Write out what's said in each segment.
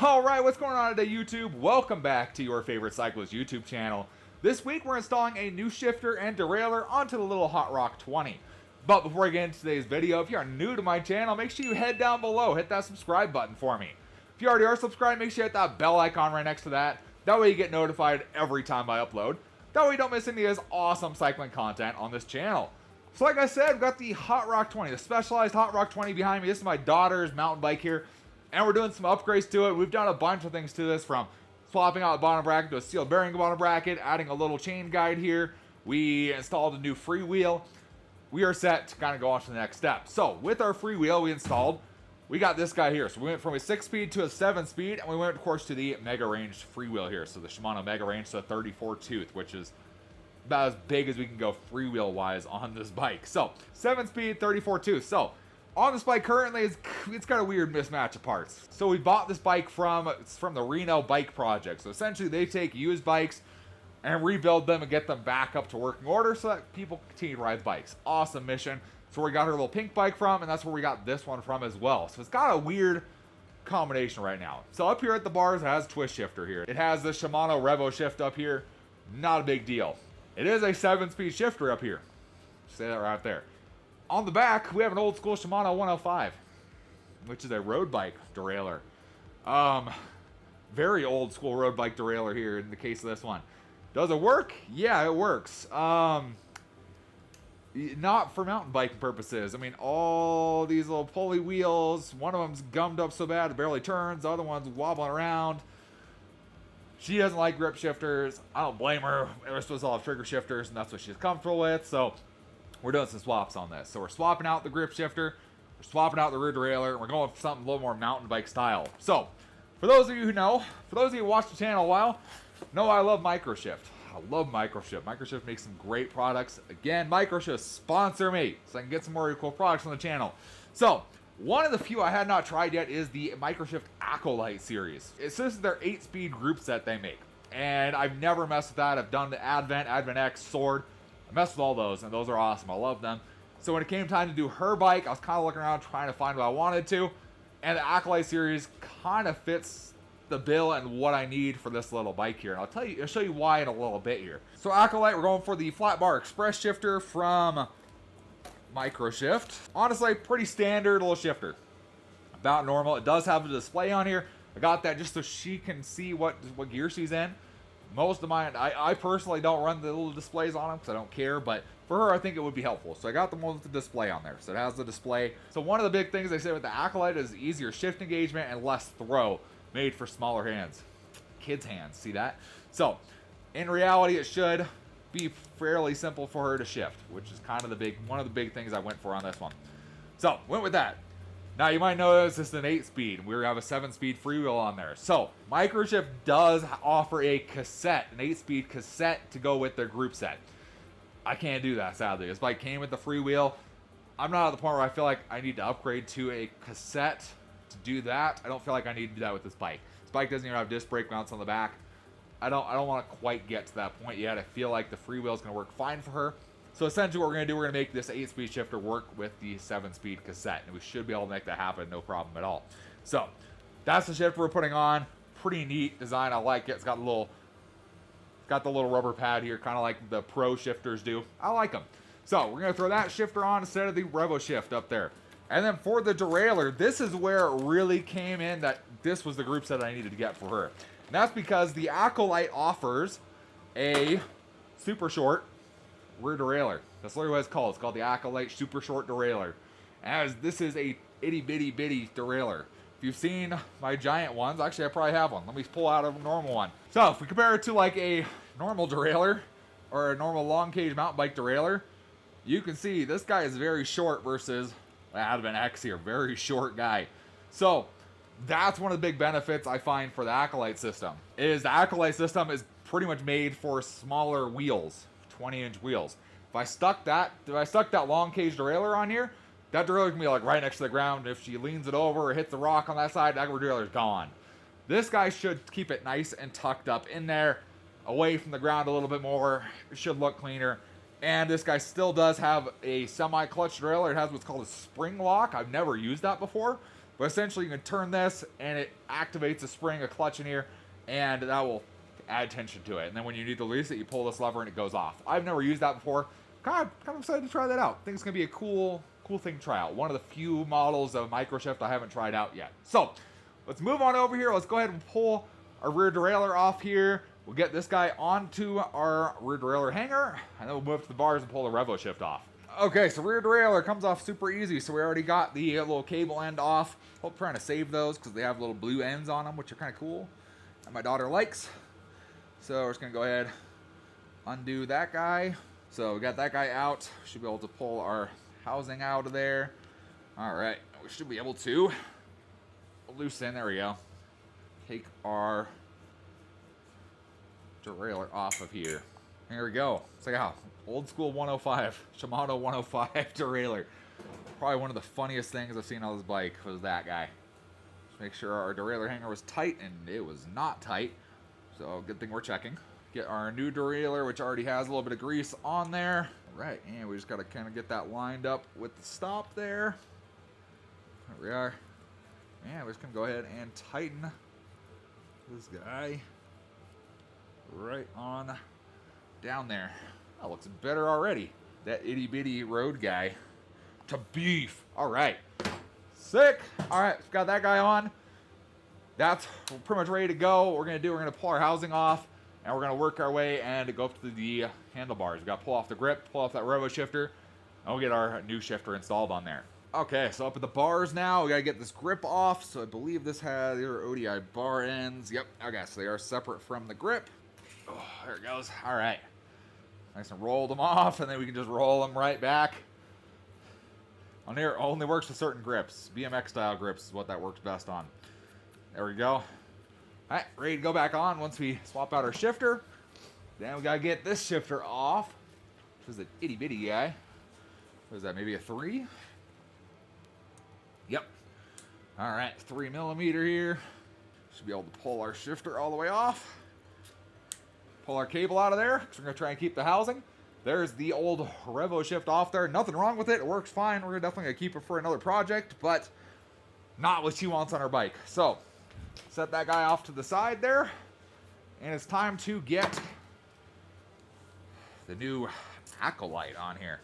Alright, what's going on today, YouTube? Welcome back to your favorite cyclist YouTube channel. This week we're installing a new shifter and derailleur onto the little Hot Rock 20. But before I get into today's video, if you are new to my channel, make sure you head down below, hit that subscribe button for me. If you already are subscribed, make sure you hit that bell icon right next to that. That way you get notified every time I upload. That way you don't miss any of this awesome cycling content on this channel. So like I said, I've got the Hot Rock 20, the specialized Hot Rock 20 behind me. This is my daughter's mountain bike here. And we're doing some upgrades to it. We've done a bunch of things to this, from swapping out the bottom bracket to a steel bearing bottom bracket, adding a little chain guide here. We installed a new freewheel. We are set to kind of go on to the next step. So with our freewheel we got this guy here. So we went from a 6-speed to a 7-speed, and we went, of course, to the Mega Range freewheel here. So the Shimano Mega Range, so 34 tooth, which is about as big as we can go freewheel-wise on this bike. So 7-speed, 34 tooth. So on this bike currently, it's got a weird mismatch of parts. So we bought this bike from the Reno bike project. So essentially they take used bikes and rebuild them and get them back up to working order so that people continue to ride bikes. Awesome mission. So we got her little pink bike from, and that's where we got this one from as well. So it's got a weird combination right now. So up here at the bars, it has a twist shifter here. It has the Shimano Revo shift up here. Not a big deal. It is a 7-speed shifter up here. Say that right there. On the back, we have an old school Shimano 105, which is a road bike derailleur. Very old school road bike derailleur here in the case of this one. Does it work? Yeah, it works. Not for mountain biking purposes. I mean, all these little pulley wheels, one of them's gummed up so bad it barely turns, the other one's wobbling around. She doesn't like grip shifters. I don't blame her. We're supposed to all have trigger shifters, and that's what she's comfortable with, so we're doing some swaps on this. So we're swapping out the grip shifter, we're swapping out the rear derailleur, and we're going for something a little more mountain bike style. So, for those of you who know, for those of you who watch the channel a while, know I love microSHIFT. I love microSHIFT. microSHIFT makes some great products. Again, microSHIFT, sponsor me so I can get some more really cool products on the channel. So, one of the few I had not tried yet is the microSHIFT Acolyte series. This is their 8-speed group set they make. And I've never messed with that. I've done the Advent, Advent X, Sword. I messed with all those, and those are awesome. I love them. So when it came time to do her bike, I was kind of looking around trying to find what I wanted to. And the Acolyte series kind of fits the bill and what I need for this little bike here. And I'll show you why in a little bit here. So Acolyte, we're going for the flat bar express shifter from microSHIFT. Honestly, pretty standard little shifter. About normal. It does have a display on here. I got that just so she can see what gear she's in. Most of mine, I personally don't run the little displays on them because I don't care, but for her, I think it would be helpful. So I got the one with the display on there. So it has the display. So one of the big things they say with the Acolyte is easier shift engagement and less throw, made for smaller hands. Kids' hands, see that? So in reality, it should be fairly simple for her to shift, which is kind of one of the big things I went for on this one. So went with that. Now, you might notice this is an 8-speed. We have a 7-speed freewheel on there. So, microSHIFT does offer a cassette, an 8-speed cassette to go with their group set. I can't do that, sadly. This bike came with the freewheel. I'm not at the point where I feel like I need to upgrade to a cassette to do that. I don't feel like I need to do that with this bike. This bike doesn't even have disc brake mounts on the back. I don't want to quite get to that point yet. I feel like the freewheel is going to work fine for her. So essentially what we're going to do, we're going to make this 8-speed shifter work with the 7-speed cassette. And we should be able to make that happen, no problem at all. So, that's the shifter we're putting on. Pretty neat design, I like it. It's got the little rubber pad here, kind of like the Pro shifters do. I like them. So, we're going to throw that shifter on instead of the Revo shift up there. And then for the derailleur, this is where it really came in that this was the group set I needed to get for her. And that's because the Acolyte offers a super short rear derailleur. That's literally what it's called. It's called the Acolyte Super Short Derailleur. As this is a itty bitty bitty derailleur. If you've seen my giant ones, actually I probably have one. Let me pull out a normal one. So if we compare it to like a normal derailleur or a normal long cage mountain bike derailleur, you can see this guy is very short versus Advent X here. Very short guy. So that's one of the big benefits I find for the Acolyte system. Is the Acolyte system is pretty much made for smaller wheels. 20-inch wheels. If I stuck that long cage derailleur on here, that derailleur can be like right next to the ground. If she leans it over or hits the rock on that side, that derailleur is gone. This guy should keep it nice and tucked up in there, away from the ground a little bit more. It should look cleaner. And this guy still does have a semi-clutch derailleur. It has what's called a spring lock. I've never used that before. But essentially you can turn this and it activates a spring, a clutch in here, and that will add tension to it. And then when you need to release it, you pull this lever and it goes off. I've never used that before. Kind of excited to try that out. I think it's gonna be a cool thing to try out. One of the few models of microSHIFT I haven't tried out yet. So let's move on over here. Let's go ahead and pull our rear derailleur off here. We'll get this guy onto our rear derailleur hanger, and then we'll move to the bars and pull the RevoShift off. Okay, so rear derailleur comes off super easy. So we already got the little cable end off. Hope trying to save those because they have little blue ends on them, which are kind of cool, and my daughter likes. So we're just gonna go ahead, undo that guy. So we got that guy out. Should be able to pull our housing out of there. All right, we should be able to loosen. There we go. Take our derailleur off of here. There we go. It's like a old school 105, Shimano 105 derailleur. Probably one of the funniest things I've seen on this bike was that guy. Just make sure our derailleur hanger was tight, and it was not tight. So good thing we're checking. Get our new derailleur, which already has a little bit of grease on there. All right, and we just gotta kind of get that lined up with the stop there. There we are. And we're just gonna go ahead and tighten this guy right on down there. That looks better already. That itty bitty road guy to beef. All right, sick. All right, got that guy on. That's pretty much ready to go. What we're gonna pull our housing off, and we're gonna work our way and go up to the handlebars. We gotta pull off the grip, pull off that RevoShifter, and we'll get our new shifter installed on there. Okay, so up at the bars now, we gotta get this grip off. So I believe this has your ODI bar ends. Yep, okay, so they are separate from the grip. Oh, there it goes. All right, nice and roll them off, and then we can just roll them right back. On here, it only works with certain grips. BMX style grips is what that works best on. There we go. All right, ready to go back on once we swap out our shifter. Then we gotta get this shifter off, which is an itty bitty guy. What is that, maybe a 3? Yep. All right, 3mm here. Should be able to pull our shifter all the way off. Pull our cable out of there, because we're gonna try and keep the housing. There's the old RevoShift off there. Nothing wrong with it, it works fine. We're definitely gonna keep it for another project, but not what she wants on her bike. So, set that guy off to the side there, and it's time to get the new Acolyte on here.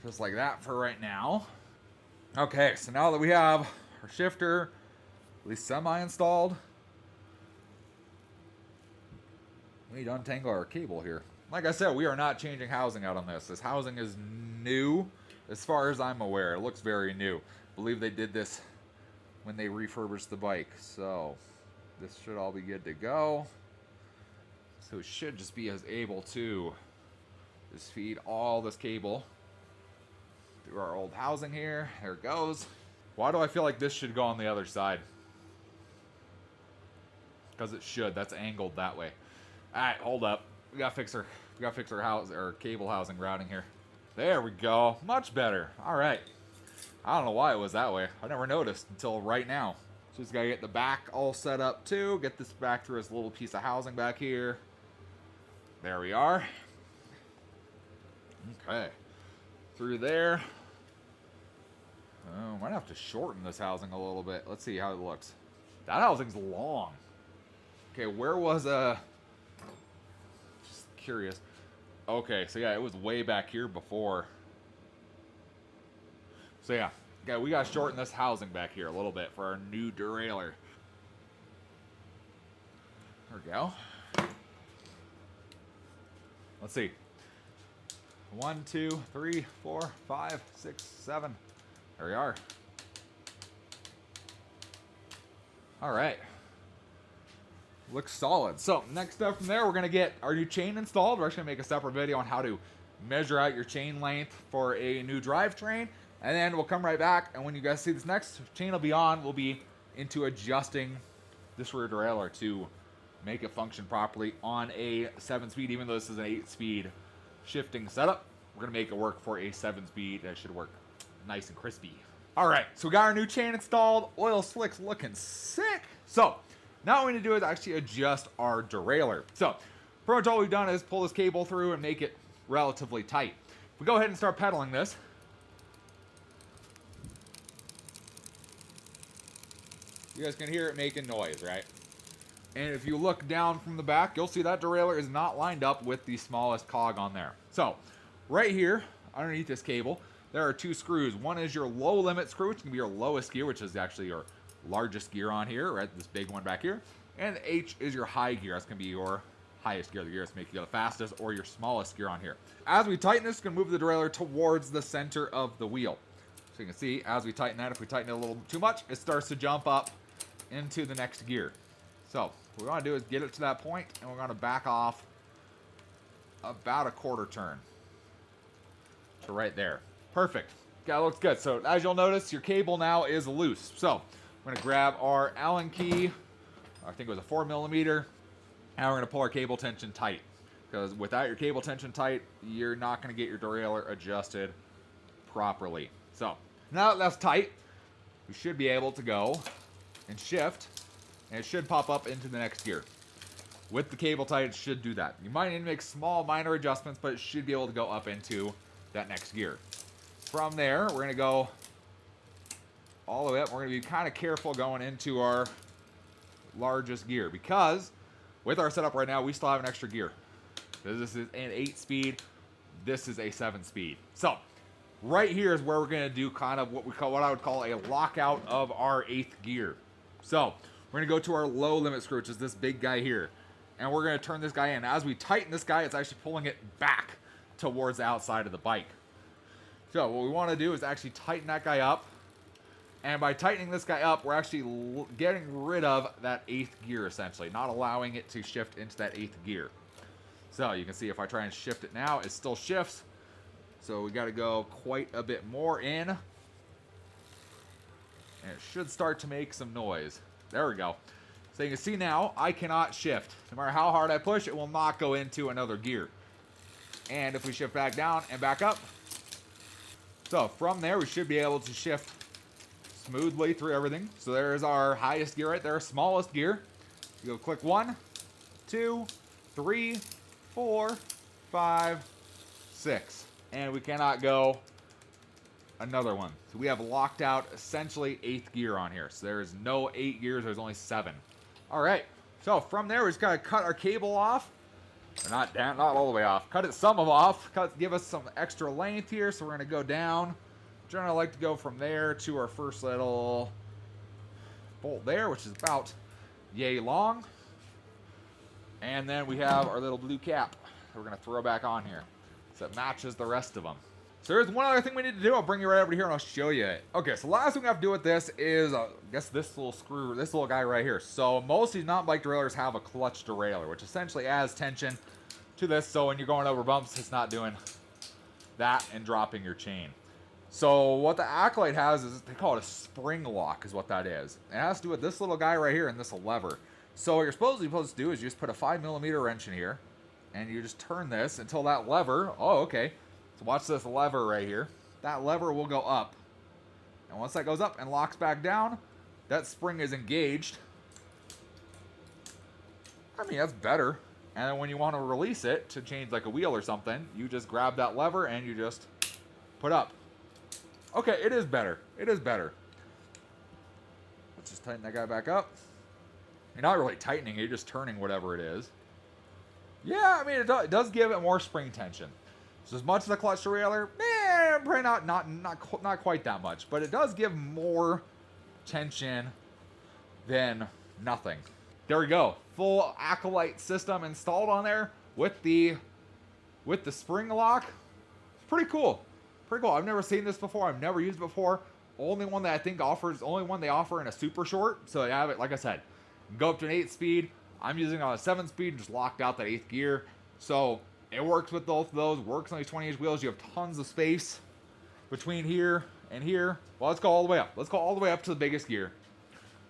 Just like that for right now. Okay, so now that we have our shifter at least semi-installed, we need to untangle our cable here. Like I said, we are not changing housing out on this. This housing is new as far as I'm aware. It looks very new. I believe they did this when they refurbished the bike. So this should all be good to go. So it should just be as able to just feed all this cable through our old housing here. There it goes. Why do I feel like this should go on the other side? Because it should. That's angled that way. All right, hold up. We gotta fix our house or cable housing routing here. There we go. Much better. All right. I don't know why it was that way. I never noticed until right now. So just gotta get the back all set up too. Get this back through this little piece of housing back here. There we are. Okay. Through there. Oh, might have to shorten this housing a little bit. Let's see how it looks. That housing's long. Okay, where was just curious. Okay, so yeah, it was way back here before. So yeah, we gotta shorten this housing back here a little bit for our new derailleur. There we go. Let's see. 1, 2, 3, 4, 5, 6, 7. There we are. All right. Looks solid. So next up from there, we're gonna get our new chain installed. We're actually gonna make a separate video on how to measure out your chain length for a new drivetrain. And then we'll come right back, and when you guys see this next chain will be on, we'll be into adjusting this rear derailleur to make it function properly on a 7-speed, even though this is an 8-speed shifting setup. We're gonna make it work for a 7-speed that should work nice and crispy. All right, so we got our new chain installed. Oil slick's looking sick. So now what we need to do is actually adjust our derailleur. So pretty much all we've done is pull this cable through and make it relatively tight. If we go ahead and start pedaling this, You guys can hear it making noise, right? And if you look down from the back, you'll see that derailleur is not lined up with the smallest cog on there. So, right here, underneath this cable, there are 2 screws. One is your low limit screw, which can be your lowest gear, which is actually your largest gear on here, right? This big one back here. And the H is your high gear. That's going to be your highest gear. The gear that's making you go the fastest, or your smallest gear on here. As we tighten this, it's going to move the derailleur towards the center of the wheel. So you can see, as we tighten that, if we tighten it a little too much, it starts to jump up into the next gear. So what we want to do is get it to that point, and we're going to back off about a quarter turn to right there. Perfect. That looks good. So as you'll notice, your cable now is loose. So we're going to grab our Allen key. I think it was a 4mm, and we're going to pull our cable tension tight. Because without your cable tension tight, you're not going to get your derailleur adjusted properly. So now that that's tight, we should be able to go and shift, and it should pop up into the next gear. With the cable tight, it should do that. You might need to make small minor adjustments, but it should be able to go up into that next gear. From there, we're going to go all the way up. We're going to be kind of careful going into our largest gear, because with our setup right now, we still have an extra gear. This is an 8-speed. This is a 7-speed. So right here is where we're going to do kind of what I would call a lockout of our 8th gear. So we're going to go to our low limit screw, which is this big guy here, and we're going to turn this guy in. As we tighten this guy, it's actually pulling it back towards the outside of the bike. So what we want to do is actually tighten that guy up. And by tightening this guy up, we're actually getting rid of that 8th gear, essentially, not allowing it to shift into that 8th gear. So you can see if I try and shift it now, it still shifts. So we got to go quite a bit more in. And it should start to make some noise. There we go. So you can see now, I cannot shift. No matter how hard I push, it will not go into another gear. And if we shift back down and back up, so from there, we should be able to shift smoothly through everything. So there's our highest gear right there, smallest gear. You go click 1, 2, 3, 4, 5, 6. And we cannot go another one. So we have locked out essentially 8th gear on here. So there's no 8 gears, there's only 7. All right, so from there, we just gotta cut our cable off. Or not all the way off. Cut it some of off. Give us some extra length here. So we're gonna go down. Generally, I like to go from there to our first little bolt there, which is about yay long. And then we have our little blue cap that we're going to throw back on here, so it matches the rest of them. So there's one other thing we need to do. I'll bring you right over here and I'll show you it. Okay, so last thing we have to do with this is, I guess this little screw, this little guy right here. So most of these mountain bike derailleurs have a clutch derailleur, which essentially adds tension to this, so when you're going over bumps, it's not doing that and dropping your chain. So what the Acolyte has is, they call it a spring lock is what that is. It has to do with this little guy right here and this lever. So what you're supposed to do is you just put a 5mm wrench in here, and you just turn this until that lever, oh, okay. So watch this lever right here. That lever will go up. And once that goes up and locks back down, that spring is engaged. I mean, that's better. And then when you want to release it to change like a wheel or something, you just grab that lever and you just put up. Okay, it is better. It is better. Let's just tighten that guy back up. You're not really tightening it, you're just turning whatever it is. Yeah, I mean, it does give it more spring tension. So as much as the clutch derailleur, probably not quite that much, but it does give more tension than nothing. There we go. Full Acolyte system installed on there with the spring lock. It's pretty cool. Pretty cool. I've never seen this before. I've never used it before. Only one that I think only one they offer in a super short. So you have it, like I said, go up to an 8-speed. I'm using it on a 7-speed and just locked out that 8th gear. So it works with both of those. Works on these 20-inch wheels. You have tons of space between here and here. Well, let's go all the way up. Let's go all the way up to the biggest gear.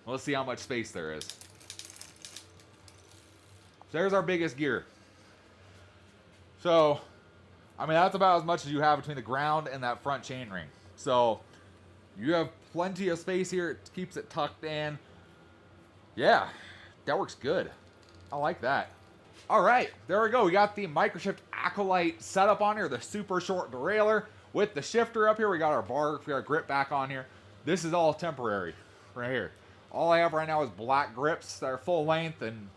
Let's see how much space there is. So there's our biggest gear. So, I mean, that's about as much as you have between the ground and that front chainring. So, you have plenty of space here. It keeps it tucked in. Yeah, that works good. I like that. All right, there we go. We got the microSHIFT Acolyte setup on here, the super short derailleur with the shifter up here. We got our bar, we got our grip back on here. This is all temporary right here. All I have right now is black grips that are full length, and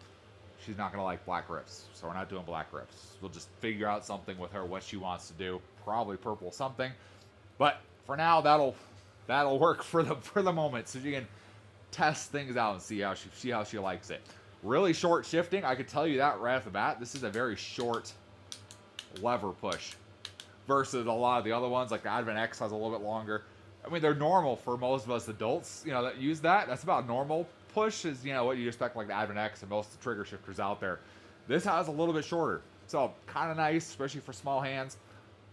she's not going to like black grips. So we're not doing black grips. We'll just figure out something with her, what she wants to do. Probably purple something. But for now, that'll work for the moment. So you can test things out and see how she likes it. Really short shifting. I could tell you that right off the bat. This is a very short lever push versus a lot of the other ones. Like the Advent X has a little bit longer. I mean, they're normal for most of us adults, you know, that use that. That's about normal. Push is, you know, what you expect like the Advent X and most of the trigger shifters out there. This has a little bit shorter. So kind of nice, especially for small hands.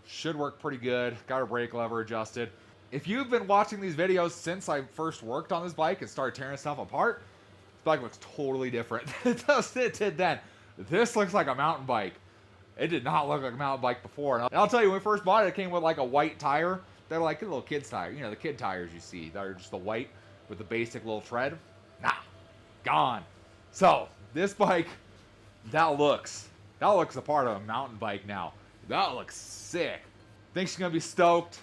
Should work pretty good. Got our brake lever adjusted. If you've been watching these videos since I first worked on this bike and started tearing stuff apart, this bike looks totally different. It did then. This looks like a mountain bike. It did not look like a mountain bike before. And I'll tell you, when we first bought it, it came with like a white tire. They're like a little kid's tire. You know, the kid tires you see. They're just the white with the basic little tread. Nah, gone. So, this bike, that looks a part of a mountain bike now. That looks sick. Think she's going to be stoked.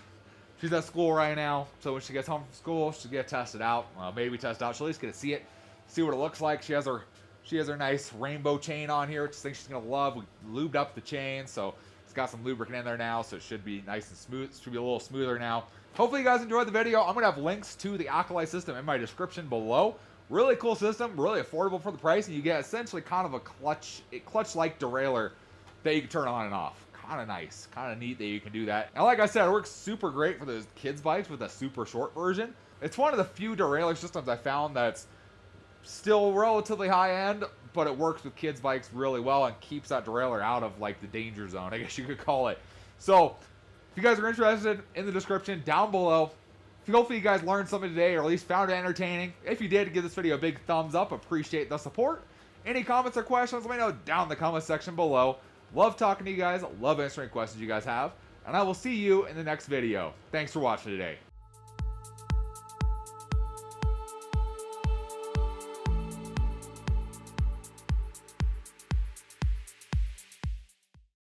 She's at school right now, so when she gets home from school, she'll get tested out. Well, maybe test out. She'll at least get to see it, see what it looks like. She has her nice rainbow chain on here, which I think she's going to love. We lubed up the chain, so it's got some lubricant in there now, so it should be nice and smooth. It should be a little smoother now. Hopefully you guys enjoyed the video. I'm going to have links to the Acolyte system in my description below. Really cool system, really affordable for the price, and you get essentially kind of a clutch-like derailleur that you can turn on and off. Kind of nice, kind of neat that you can do that. And like I said, it works super great for those kids bikes with a super short version. It's one of the few derailleur systems I found that's still relatively high end, but it works with kids bikes really well and keeps that derailleur out of like the danger zone, I guess you could call it. So if you guys are interested, in the description down below. Hopefully you guys learned something today, or at least found it entertaining. If you did, give this video a big thumbs up. Appreciate the support. Any comments or questions, let me know down in the comment section below. Love talking to you guys. Love answering questions you guys have. And I will see you in the next video. Thanks for watching today.